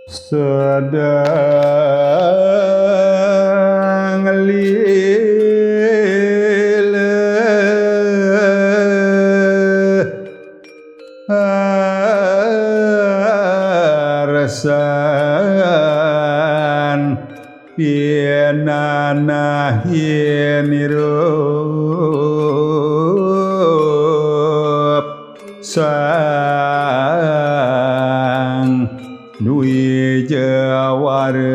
sedang resan pienana hienirup sang dwi jawara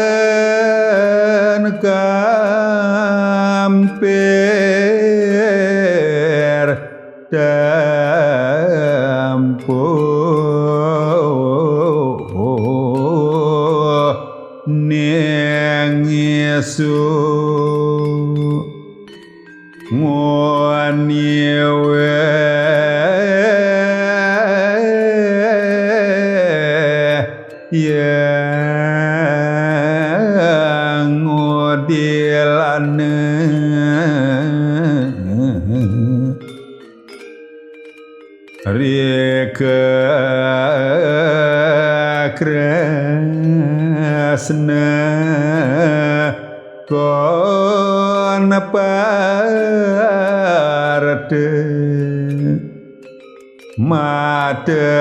natan kampir tempuh ning isu ngoniwe yang ngudilane rika kresna kon parte matelasana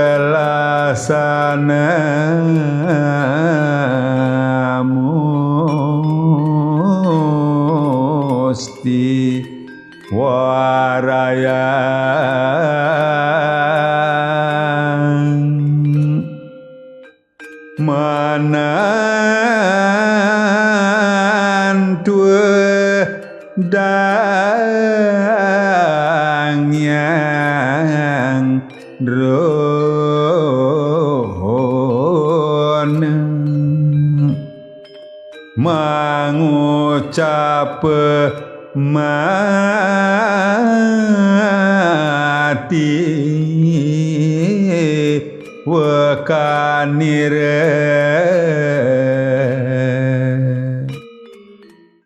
musti warayan manantua dang yang drone mangucap mati wekanire